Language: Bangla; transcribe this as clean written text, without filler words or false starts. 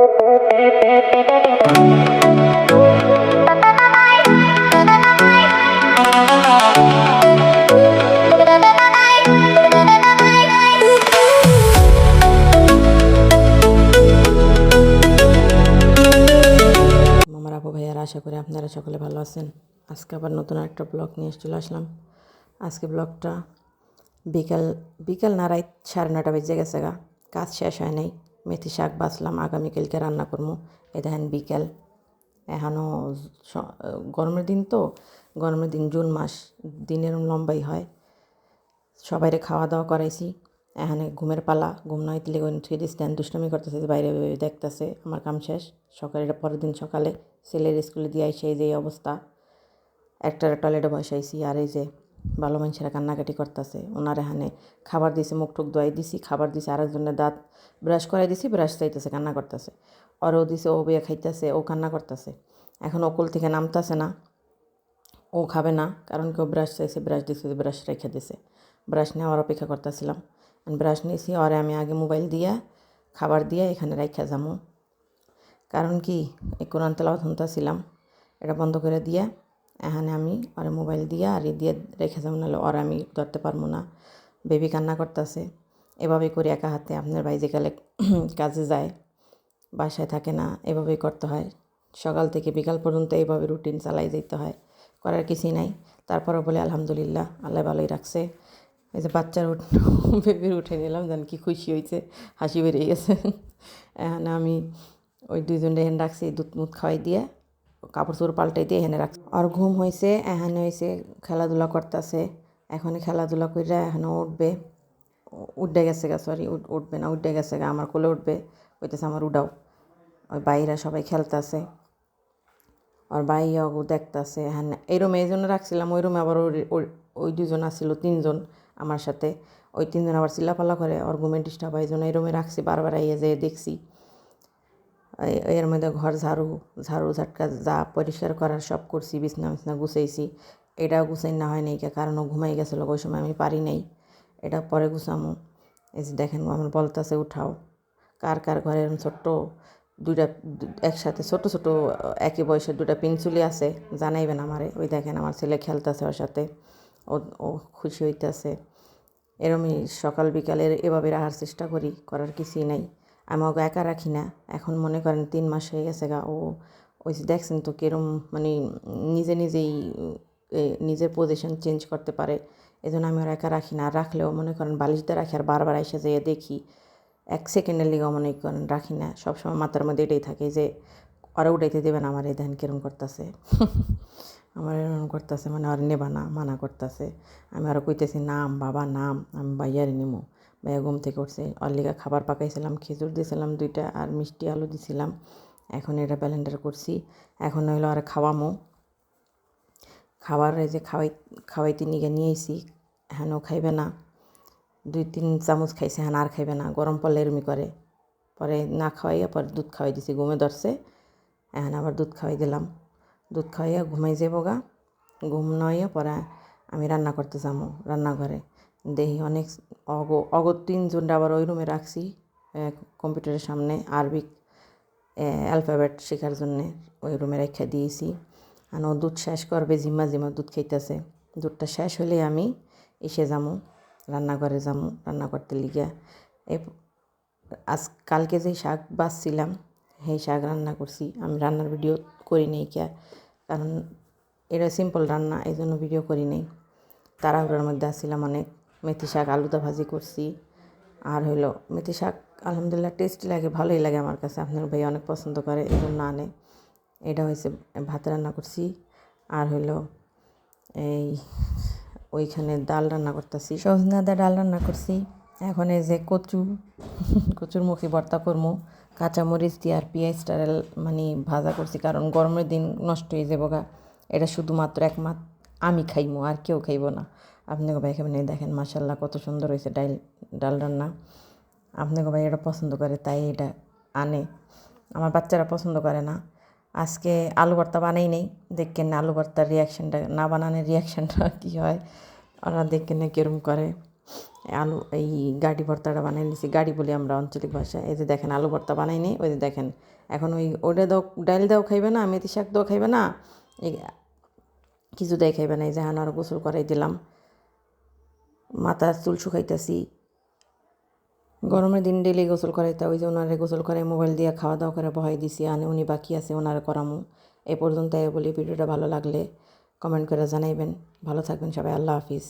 আপু ভাইয়ারা, আশা করি আপনারা সকলে ভালো আছেন। আজকে আবার নতুন একটা ব্লগ নিয়ে চলে আসলাম। আজকে ব্লগটা বিকাল না, রাত 9:30 বেজে গেছে গা, কাজ শেষ হয় নাই। মেথি শাক বাছলাম, আগামীকালকে রান্না করবো। এই দেখেন বিকেল, এখনও গরমের দিন তো, গরমের দিন জুন মাস, দিনের লম্বাই হয়। সবাইরে খাওয়া দাওয়া করাইছি, এখানে ঘুমের পালা। ঘুম নয় দিলে থুয়ে দিস দেন, দুষ্টামি করতেছে, বাইরে দেখতেছে। আমার কাম শেষ। সকালে পরের দিন সকালে ছেলের স্কুলে দিয়ে আইসে এই যে অবস্থা, একটা টয়লেটে বসাইছি। আর এই যে ভালো মানুষেরা কান্নাকাটি করতেছে। ওনার এখানে খাবার দিয়েছে, মুখ টুক ধোয়াই দিছি, খাবার দিছে। আরেকজনের দাঁত ব্রাশ করাই দিছি, ব্রাশ চাইতেছে, কান্না করতেছে। ওরও দিছে, ও বিয়ে খাইতেছে, ও কান্না করতেছে। এখন ওকুল থেকে নামতেছে না, ও খাবে না, কারণ কেউ ব্রাশ চাইছে, ব্রাশ দিছে, ব্রাশ রেখে দিছে। ব্রাশ নেওয়ার অপেক্ষা করতেছিলাম। ব্রাশ নিয়েছি, আর আমি আগে মোবাইল দিয়া খাবার দিয়ে এখানে রাখা যাবো। কারণ কি, এই কোরআন তেলাওয়াত শুনতেছিলাম, এটা বন্ধ করে দিয়ে এখানে আমি আর মোবাইল দিয়ে আর দিয়ে রেখে যাবো, নাহলে আর আমি ধরতে পারবো না। বেবি কান্না করতেছে। এভাবেই করি একা হাতে। আপনার ভাই যেকালে কাজে যায়, বাসায় থাকে না, এভাবেই করতে হয়। সকাল থেকে বিকাল পর্যন্ত এইভাবে রুটিন চালাই যেতে হয়, করার কিছুই নাই। তারপরও বলে আলহামদুলিল্লাহ, আল্লাহ ভালোই রাখছে। এই যে বাচ্চার বেবির উঠে নিলাম, যেন কি খুশি হয়েছে, হাসি বেরিয়ে গেছে। এখানে আমি ওই দুইজনটা এখানে রাখছি, দুধ মুধ খাওয়াই দিয়ে, কাপড় চোপড় পাল্টাই দিয়ে এখানে রাখছি। আর ঘুম হয়েছে, এখানে হয়েছে খেলাধুলা করতেছে। এখনই খেলাধুলা করে এখনও উঠবে, উঠে গেছে গা, সরি উঠবে না, উঠে গেছে গা, আমার কোলে উঠবে। হইতেছে আমার উঠাও। ওই বাইরা সবাই খেলতেছে, আর বাইয়াও দেখতেছে। হ্যাঁ, এই রুমে এই জন্য রাখছিলাম। ওই রুমে আবার ওই দুজন আসছিল, 3জন আমার সাথে। ওই 3জন আবার চিল্লাপাল্লা করে, ওর ঘুমে ডিস্টার্ব হয়, এই জন্য এই রুমে রাখছি। বারবার আইয়ে যেয়ে দেখছি। এর মধ্যে ঘর ঝাড়ু ঝাটকা যা পরিষ্কার করার সব করছি, বিছনা গুছাইছি। এটাও গুছাই না হয় নাই, কারণ ও ঘুমাই গেছিলো, ওই সময় আমি পারি নাই। এটা পরে গুছামো। এই যে দেখেন, আমার বলতেছে উঠাও। কার কার ঘরে এরকম ছোট্ট দুইটা একসাথে ছোট একই বয়সের দুটা পিনচুলি আছে, জানাইবেন আমারে। ওই দেখেন আমার ছেলে খেলতেছে ওর সাথে, ও খুশি হইতেছে। এরমই সকাল বিকালের এভাবে রাখার চেষ্টা করি, করার কিছুই নাই। আমি ওকে একা রাখি না। এখন মনে করেন 3 মাস হয়ে গেছে গা, ওই যে দেখছেন তো কিরম, মানে নিজেই নিজের পজিশন চেঞ্জ করতে পারে। এই জন্য আমি ওর একা রাখি না। আর রাখলেও মনে করেন বালিশতে রাখি, আর বারবার এসে যেয়ে দেখি। 1 সেকেন্ডের লিগেও মনে করেন রাখি না। সবসময় মাথার মধ্যে এটাই থাকে যে ওরা উঠাইতে দেবে না আমার, এই ধ্যান কিরম করতেছে। আমার এরকম করতেছে, মানে আর নেবা না, মানা করতেছে। আমি আরও কইতেছি নাম বাবা নাম, আমি বাইয়ারে নিমো। ভাইয়া ঘুম থেকে উঠছে, ওর লিগা খাবার পাকাইছিলাম, খেজুর দিয়েছিলাম 2টা, আর মিষ্টি আলু দিছিলাম। এখন এটা ব্লেন্ডার করছি। এখন হইলো আর খাওয়ামো। খাবার এই যে খাওয়াইতে নিয়ে আইছি। এখনও খাইবে না। 2-3 চামচ খাইছে, এখন আর খাইবে না। গরম পড়লে এরমি করে। পরে না খাওয়াইয়া পরে দুধ খাওয়াই দিছি, ঘুমে ধরছে। এখন আবার দুধ খাওয়াই দিলাম। দুধ খাওয়াইয়া ঘুমাই যাবো গা। ঘুম নইয়া পরে আমি রান্না করতে যাবো রান্নাঘরে। দেখি অনেক অগ 3জনটা আবার ওই রুমে রাখছি, কম্পিউটারের সামনে আরবিক অ্যালফাবেট শেখার জন্যে ওই রুমে রেখে দিয়েছি। আর ও দুধ শেষ করবে, জিম্মা দুধ খাইতেছে। দুধটা শেষ হলে আমি এসে যাবো রান্নাঘরে, যাবো রান্না করতে লিগা। কালকে যে শাক বাছছিলাম, সেই শাক রান্না করছি। আমি রান্নার ভিডিও করি নাই কারণ এটা সিম্পল রান্না, এই জন্য ভিডিও করি নাই। তাড়াহুড়োর মধ্যে আসছিলাম অনেক। মেথি শাক আলুদা ভাজি করছি। আর হইলো মেথি শাক আলহামদুলিল্লাহ টেস্টি লাগে, ভালোই লাগে আমার কাছে। আপনার ভাই অনেক পছন্দ করে, এই জন্য আনে। এটা হয়েছে ভাত রান্না করছি। আর হইলো এই ওইখানে ডাল রান্না করতেছি, সজনা দা ডাল রান্না করছি। এখন এই যে কচুর মুখী ভর্তা করবো, কাঁচামরিচ দিয়ে আর পেঁয়াজটা মানে ভাজা করছি, কারণ গরমের দিন নষ্ট হয়ে যাবো গা। এটা শুধুমাত্র একমাত্র আমি খাইবো, আর কেউ খাইব না। আপনাকে ভাই খাবেন, দেখেন মাশাল্লাহ কত সুন্দর হয়েছে ডাল রান্না। আপনাকে ভাই এটা পছন্দ করে, তাই এটা আনে। আমার বাচ্চারা পছন্দ করে না। আজকে আলু ভর্তা বানাই নেই, দেখেন না আলু ভর্তার রিয়াকশানটা, না বানানোর রিয়াকশানটা কী হয়, ওরা দেখেন না কীরকম করে। আলু এই গাড়ি ভর্তাটা বানিয়ে নিছি, গাড়ি বলি আমরা আঞ্চলিক ভাষায়। এই যে দেখেন আলু ভর্তা বানাইনি, ওই যে দেখেন এখন ওটা দাও, ডাল দাও খাইবে না, মেথি শাক দাও খাইবে না, এই কিছু দেয় খাইবে না। এই যে আরও গোসল করাই দিলাম, মাথার চুল শুকাইতেছি। গরমের দিন ডেলি গোসল করাইতে, ওই যে ওনারে গোসল করে মোবাইল দিয়ে খাওয়া দাওয়া করে বহাই দিছি, উনি বাকি আছে ওনারে করামু। এই পর্যন্ত বলি, ভিডিওটা ভালো লাগলে কমেন্ট করে জানাইবেন। ভালো থাকবেন সবাই, আল্লাহ হাফিজ।